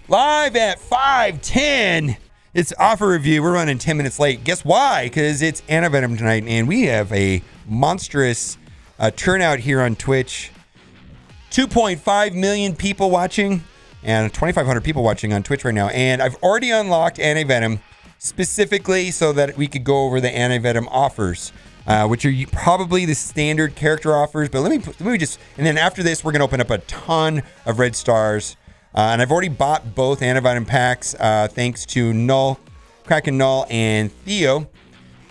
live at 5:10. It's offer review. We're running 10 minutes late. Guess why? Because it's Anti-Venom tonight, and we have a monstrous turnout here on Twitch. 2.5 million people watching and 2,500 people watching on Twitch right now. And I've already unlocked Anti-Venom specifically so that we could go over the Anti-Venom offers, which are probably the standard character offers. But let me just, and then after this, we're going to open up a ton of red stars. And I've already bought both Anti-Venom packs thanks to Null, Kraken Null, and Theo.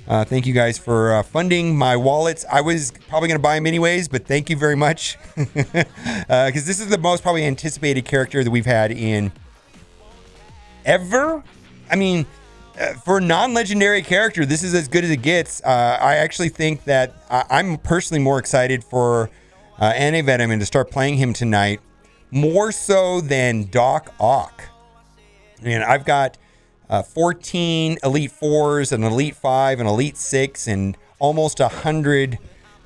Thank you guys for funding my wallets. I was probably going to buy them anyways, but thank you very much. Because this is the most probably anticipated character that we've had in ever. I mean, for a non-legendary character, this is as good as it gets. I actually think that I'm personally more excited for Anti-Venom and to start playing him tonight, more so than Doc Ock. And I've got 14 Elite 4s, an Elite 5, an Elite 6, and almost 100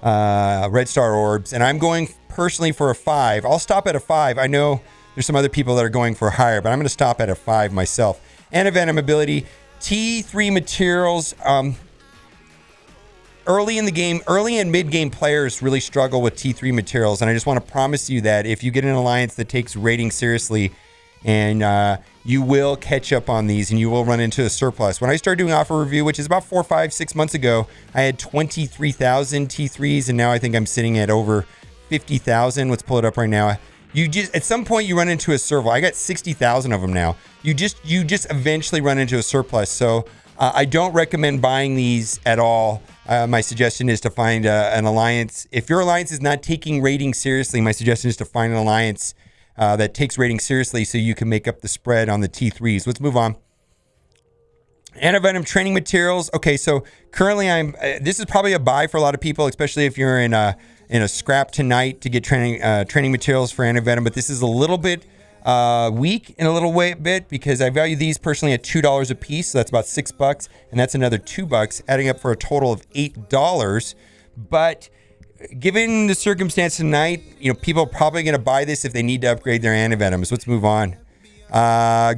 Red Star Orbs. And I'm going personally for a 5. I'll stop at a 5. I know there's some other people that are going for higher, but I'm going to stop at a 5 myself. Anti-Venom ability, T3 materials. Early in the game, early and mid-game players really struggle with T3 materials. And I just want to promise you that if you get an alliance that takes raiding seriously, and you will catch up on these and you will run into a surplus. When I started doing offer review, which is about 4, 5, 6 months ago, I had 23,000 T3s, and now I think I'm sitting at over 50,000. Let's pull it up right now. You just, at some point you run into a serval. I got 60,000 of them now. You just eventually run into a surplus. So I don't recommend buying these at all. My suggestion is to find an alliance. If your alliance is not taking raiding seriously, my suggestion is to find an alliance that takes rating seriously so you can make up the spread on the T3s. Let's move on. Anti-Venom training materials. Okay, so currently this is probably a buy for a lot of people, especially if you're in a scrap tonight to get training materials for Anti-Venom, but this is a little bit weak in a little bit because I value these personally at $2 a piece, so that's about $6, and that's another $2, adding up for a total of $8. But given the circumstance tonight, people are probably going to buy this if they need to upgrade their Anti-Venom. So let's move on.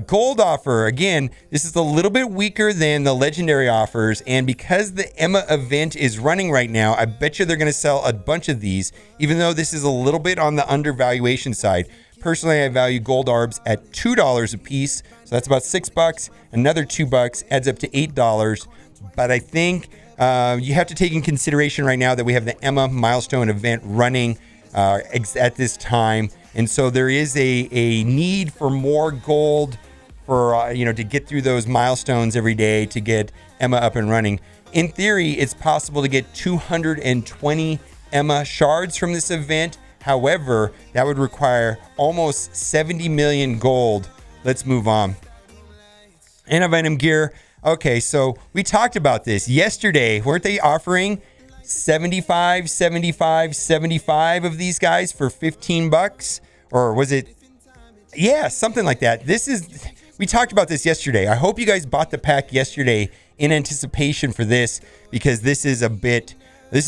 Gold offer. Again, this is a little bit weaker than the legendary offers. And because the Emma event is running right now, I bet you they're going to sell a bunch of these, even though this is a little bit on the undervaluation side. Personally, I value gold orbs at $2 a piece. So that's about $6. Another $2 adds up to $8. But I think you have to take in consideration right now that we have the Emma milestone event running at this time. And so there is a need for more gold for, to get through those milestones every day to get Emma up and running. In theory, it's possible to get 220 Emma shards from this event. However, that would require almost 70 million gold. Let's move on. Anti-Venom gear. Okay, so we talked about this yesterday. Weren't they offering 75 of these guys for $15? Or was it? Yeah, something like that. We talked about this yesterday. I hope you guys bought the pack yesterday in anticipation for this, because this is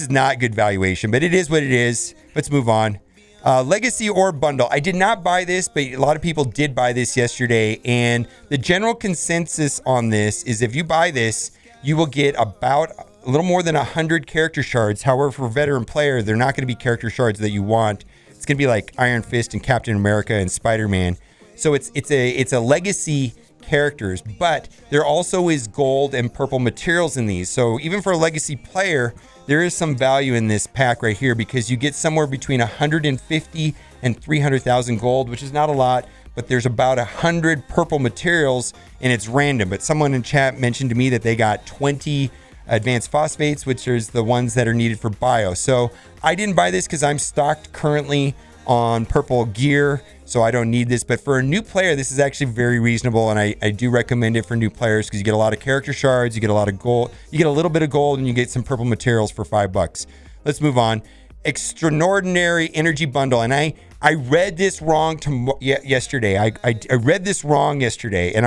not good valuation, but it is what it is. Let's move on. Legacy Orb Bundle. I did not buy this, but a lot of people did buy this yesterday. And the general consensus on this is if you buy this, you will get about a little more than 100 character shards. However, for veteran player, they're not going to be character shards that you want. It's going to be like Iron Fist and Captain America and Spider-Man. So it's a legacy characters, but there also is gold and purple materials in these. So even for a legacy player, there is some value in this pack right here, because you get somewhere between 150 and 300,000 gold, which is not a lot, but there's about 100 purple materials and it's random. But someone in chat mentioned to me that they got 20 advanced phosphates, which is the ones that are needed for bio. So I didn't buy this because I'm stocked currently on purple gear, so I don't need this. But for a new player, this is actually very reasonable, and I do recommend it for new players because you get a lot of character shards, you get a lot of gold, you get a little bit of gold, and you get some purple materials for $5. Let's move on. Extraordinary energy bundle, and I read this wrong yesterday. I read this wrong yesterday, and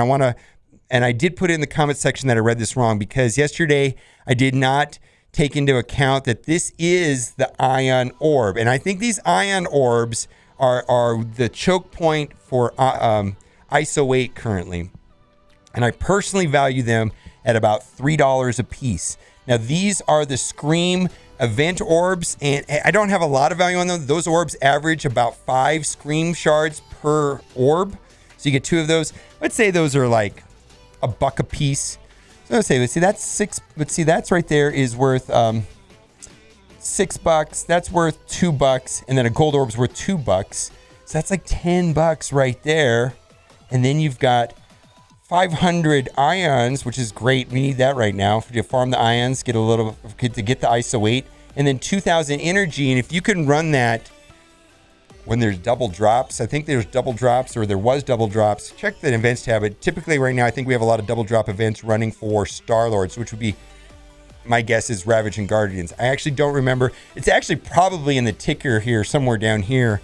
I did put it in the comment section that I read this wrong, because yesterday I did not take into account that this is the ion orb. And I think these ion orbs are the choke point for ISO 8 currently. And I personally value them at about $3 a piece. Now, these are the Scream event orbs, and I don't have a lot of value on them. Those orbs average about 5 Scream shards per orb. So you get 2 of those. Let's say those are like $1 a piece. So let's see, that's 6. Let's see, that's right there is worth $6. That's worth $2. And then a gold orb's worth $2. So that's like $10 right there. And then you've got 500 ions, which is great. We need that right now to farm the ions, get to get the ISO 8, and then 2,000 energy. And if you can run that when there's double drops, I think there's double drops, or there was double drops. Check the events tab. But typically right now, I think we have a lot of double drop events running for Star-Lords, which would be, my guess is Ravage and Guardians. I actually don't remember. It's actually probably in the ticker here, somewhere down here.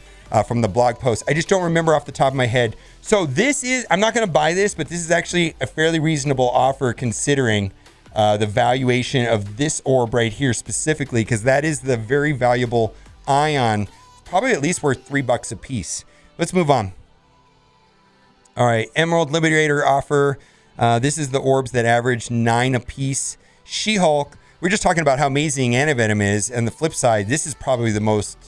From the blog post. I just don't remember off the top of my head. So this is, I'm not going to buy this, but this is actually a fairly reasonable offer considering the valuation of this orb right here specifically, because that is the very valuable ion, probably at least worth $3 a piece. Let's move on. All right, Emerald Liberator offer. This is the orbs that average 9 a piece. She-Hulk, we're just talking about how amazing Anti-Venom is, and the flip side, this is probably the most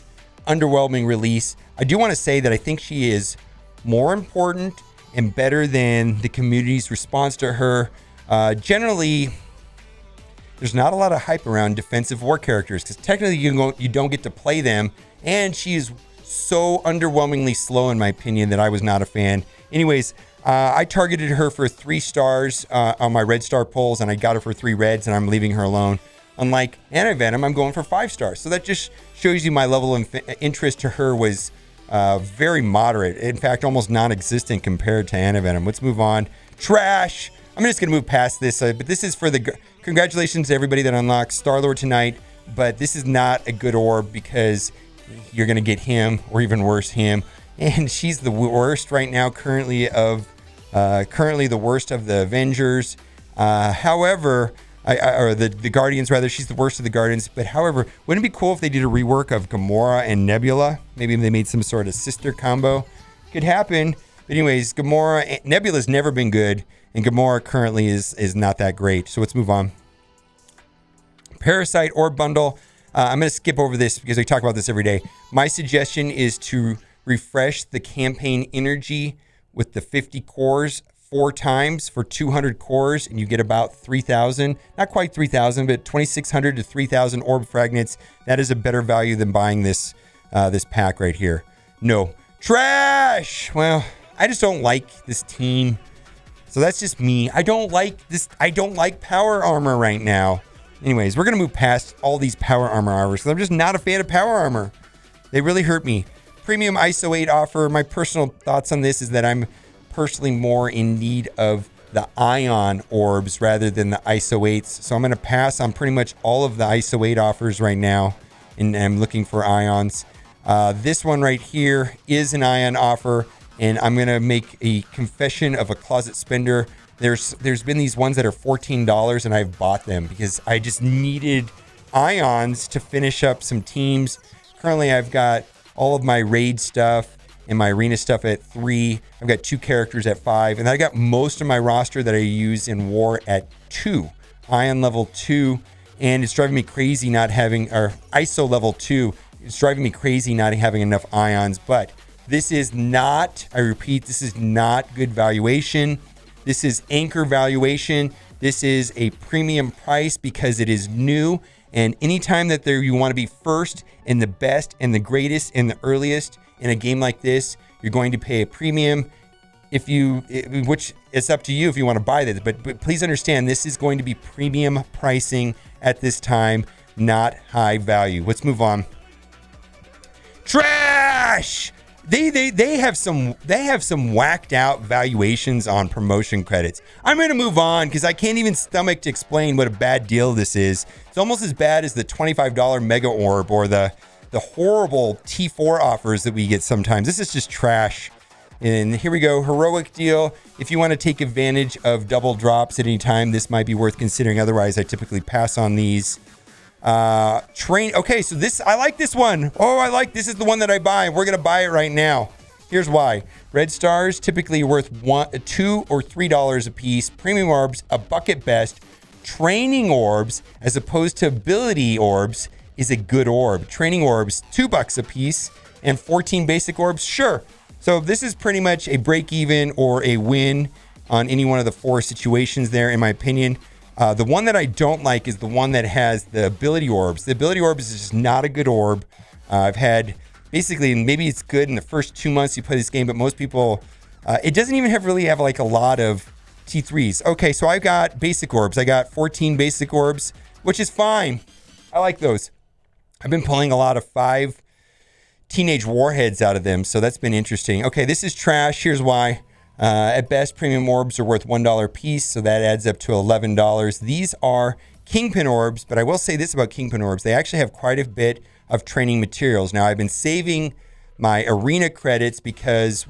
underwhelming release. I do want to say that I think she is more important and better than the community's response to her. Generally, there's not a lot of hype around defensive war characters because technically you don't get to play them, and she is so underwhelmingly slow in my opinion that I was not a fan. Anyways, I targeted her for 3 stars on my red star polls, and I got her for 3 reds, and I'm leaving her alone. Unlike Anti-Venom, I'm going for 5 stars. So that just shows you my level of interest to her was very moderate. In fact, almost non-existent compared to Anti-Venom. Let's move on. Trash. I'm just going to move past this. But this is for the... Congratulations to everybody that unlocked Star-Lord tonight. But this is not a good orb because you're going to get him, or even worse, him. And she's the worst right now, currently the worst of the Avengers. However... or the Guardians, rather. She's the worst of the Guardians. But however, wouldn't it be cool if they did a rework of Gamora and Nebula? Maybe they made some sort of sister combo. Could happen. But anyways, Gamora, Nebula's never been good. And Gamora currently is not that great. So let's move on. Parasite Orb Bundle. I'm going to skip over this because we talk about this every day. My suggestion is to refresh the campaign energy with the 50 cores 4 times for 200 cores, and you get about 3,000, not quite 3,000, but 2,600 to 3,000 orb fragments. That is a better value than buying this pack right here. No. Trash! Well, I just don't like this team. So that's just me. I don't like this. I don't like power armor right now. Anyways, we're going to move past all these power armor offers because I'm just not a fan of power armor. They really hurt me. Premium ISO 8 offer. My personal thoughts on this is that I'm personally more in need of the ion orbs rather than the ISO 8s. So I'm going to pass on pretty much all of the ISO 8 offers right now, and I'm looking for ions. This one right here is an ion offer, and I'm going to make a confession of a closet spender. There's been these ones that are $14, and I've bought them because I just needed ions to finish up some teams. Currently, I've got all of my raid stuff and my arena stuff at 3. I've got 2 characters at 5, and I got most of my roster that I use in war at 2, ion level 2, and it's driving me crazy not having, or ISO level 2. It's driving me crazy not having enough ions. But this is not, I repeat, this is not good valuation. This is anchor valuation. This is a premium price because it is new, and anytime that you want to be first and the best and the greatest and the earliest in a game like this, you're going to pay a premium. Which it's up to you if you want to buy this, but please understand this is going to be premium pricing at this time, not high value. Let's move on. Trash. They have some whacked out valuations on promotion credits. I'm going to move on because I can't even stomach to explain what a bad deal this is. It's almost as bad as the $25 Mega Orb or the horrible T4 offers that we get sometimes. This is just trash. And here we go. Heroic deal. If you want to take advantage of double drops at any time, this might be worth considering. Otherwise, I typically pass on these. Okay, so I like this one. Oh, this is the one that I buy. We're going to buy it right now. Here's why. Red stars typically worth $2 or $3 a piece. Premium orbs, a buck at best. Training orbs, as opposed to ability orbs, is a good orb. Training orbs, $2 a piece, and 14 basic orbs, sure. So this is pretty much a break even or a win on any one of the 4 situations there, in my opinion. The one that I don't like is the one that has the ability orbs. The ability orbs is just not a good orb. I've had basically, maybe it's good in the first 2 months you play this game, but most people, it doesn't even really have like a lot of T3s. Okay, so I got basic orbs. I got 14 basic orbs, which is fine. I like those. I've been pulling a lot of 5 teenage warheads out of them, so that's been interesting. Okay, this is trash. Here's why. At best, premium orbs are worth $1 a piece, so that adds up to $11. These are Kingpin orbs, but I will say this about Kingpin orbs. They actually have quite a bit of training materials. Now, I've been saving my arena credits because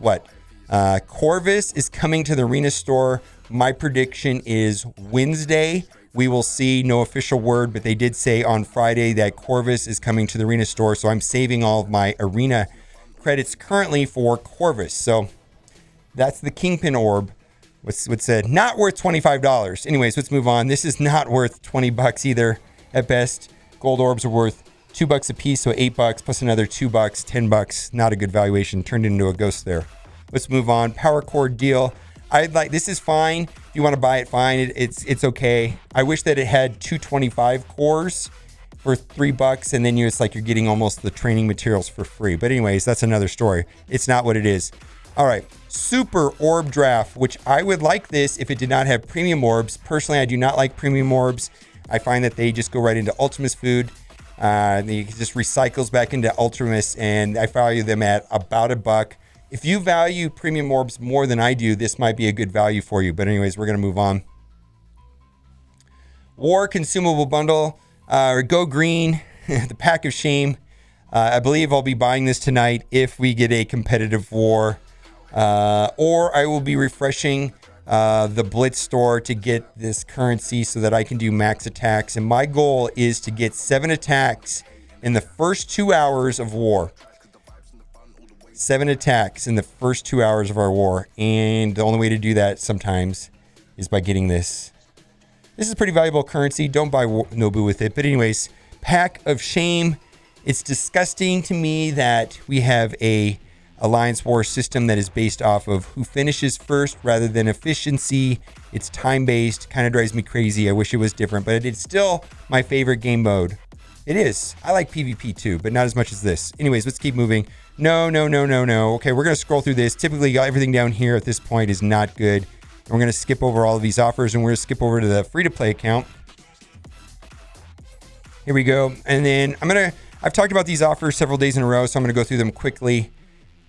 Corvus is coming to the arena store. My prediction is Wednesday. We will see. No official word, but they did say on Friday that Corvus is coming to the arena store. So I'm saving all of my arena credits currently for Corvus. So that's the Kingpin orb. What's said? Not worth $25. Anyways, let's move on. This is not worth $20 either. At best, gold orbs are worth $2 a piece, so $8 plus another $2, $10. Not a good valuation. Turned into a ghost there. Let's move on. Power cord deal. This is fine. If you want to buy it, fine. It's okay. I wish that it had 225 cores for $3, and then it's like you're getting almost the training materials for free. But anyways, that's another story. It's not what it is. All right, super orb draft, which I would like this if it did not have premium orbs. Personally, I do not like premium orbs. I find that they just go right into Ultimus food. They just recycles back into Ultimus, and I value them at about $1. If you value premium orbs more than I do, this might be a good value for you. But anyways, we're going to move on. War consumable bundle, go green, the pack of shame. I believe I'll be buying this tonight if we get a competitive war. Or I will be refreshing the Blitz store to get this currency so that I can do max attacks. And my goal is to get 7 attacks in the first 2 hours of war. 7 attacks in the first 2 hours of our war. And the only way to do that sometimes is by getting this. This is pretty valuable currency. Don't buy Nobu with it. But anyways, pack of shame. It's disgusting to me that we have a Alliance War system that is based off of who finishes first rather than efficiency. It's time-based. Kind of drives me crazy. I wish it was different, but it's still my favorite game mode. It is. I like PvP too, but not as much as this. Anyways, let's keep moving. No. Okay, we're going to scroll through this. Typically, everything down here at this point is not good. And we're going to skip over all of these offers, and we're going to skip over to the free-to-play account. Here we go. And then I've talked about these offers several days in a row, so I'm going to go through them quickly.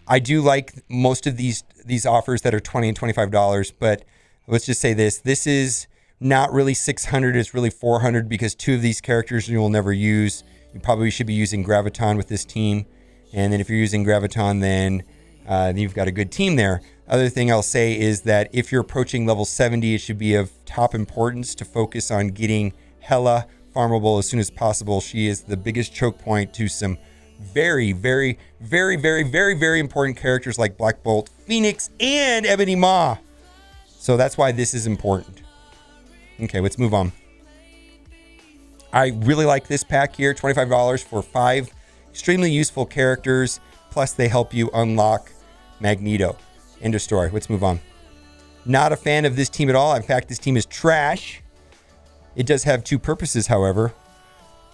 I do like most of these offers that are $20 and $25, but let's just say this. This is not really $600. It's really $400 because 2 of these characters you will never use. You probably should be using Graviton with this team. And then if you're using Graviton, then you've got a good team there. Other thing I'll say is that if you're approaching level 70, it should be of top importance to focus on getting Hela farmable as soon as possible. She is the biggest choke point to some very, very, very, very, very, very important characters like Black Bolt, Phoenix, and Ebony Maw. So that's why this is important. Okay, let's move on. I really like this pack here, $25 for 5 extremely useful characters, plus they help you unlock Magneto. End of story. Let's move on. Not a fan of this team at all. In fact, this team is trash. It does have 2 purposes, however.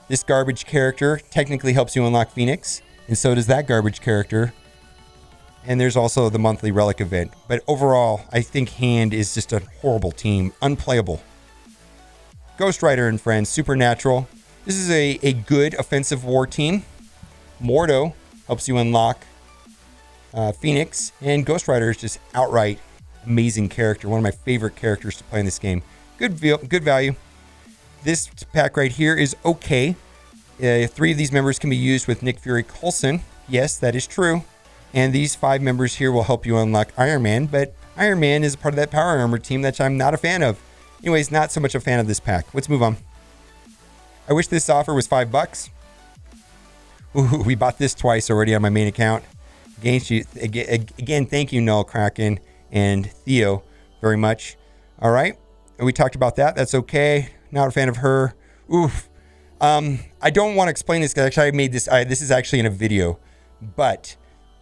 This garbage character technically helps you unlock Phoenix, and so does that garbage character. And there's also the monthly relic event. But overall, I think Hand is just a horrible team. Unplayable. Ghost Rider and friends, Supernatural. This is a good offensive war team. Mordo helps you unlock Phoenix. And Ghost Rider is just outright amazing character. One of my favorite characters to play in this game. Good value. This pack right here is okay. 3 of these members can be used with Nick Fury Coulson. Yes, that is true. And these 5 members here will help you unlock Iron Man. But Iron Man is a part of that Power Armor team that I'm not a fan of. Anyways, not so much a fan of this pack. Let's move on. I wish this offer was $5. Ooh, we bought this twice already on my main account. Again, thank you, Null Kraken and Theo, very much. All right. We talked about that. That's okay. Not a fan of her. Oof. I don't want to explain this because actually I made this. This is actually in a video. But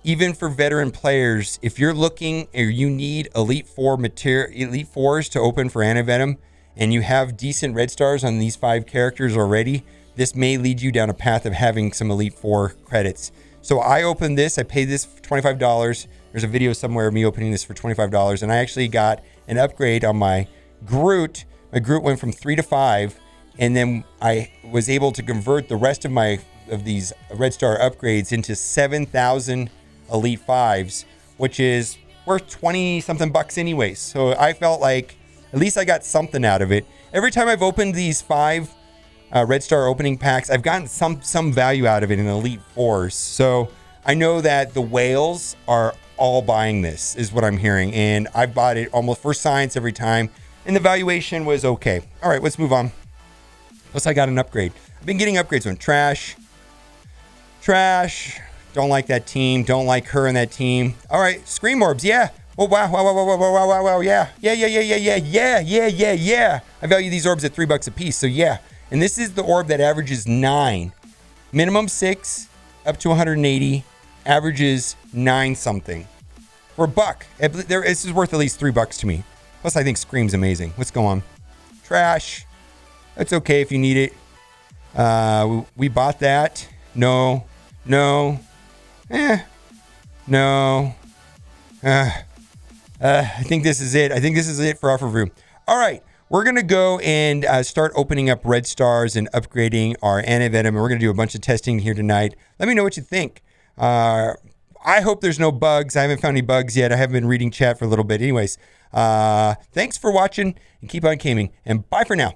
even for veteran players, if you're looking or you need Elite Fours to open for Anti-Venom, and you have decent red stars on these 5 characters already, this may lead you down a path of having some Elite Four credits. So I opened this. I paid this for $25. There's a video somewhere of me opening this for $25, and I actually got an upgrade on my Groot. My Groot went from 3 to 5, and then I was able to convert the rest of these red star upgrades into 7,000 Elite 5s, which is worth 20 something bucks anyways. So I felt like at least I got something out of it. Every time I've opened these 5 red star opening packs, I've gotten some value out of it in Elite Fours. So I know that the whales are all buying this, is what I'm hearing, and I've bought it almost for science every time, and the valuation was okay. All right, let's move on. Plus I got an upgrade. I've been getting upgrades on trash. Don't like that team. Don't like her and that team. All right, Scream Orbs. Yeah. Oh, wow. Yeah. I value these orbs at $3 a piece. So yeah. And this is the orb that averages 9. Minimum 6 up to 180. Averages 9 something. For $1. This is worth at least $3 to me. Plus I think Scream's amazing. Let's go on. Trash. That's okay if you need it. We bought that. No. No. I think this is it. I think this is it for Offer Room. All right. We're going to go and start opening up red stars and upgrading our Anti-Venom. And we're going to do a bunch of testing here tonight. Let me know what you think. I hope there's no bugs. I haven't found any bugs yet. I haven't been reading chat for a little bit. Anyways, thanks for watching and keep on gaming. And bye for now.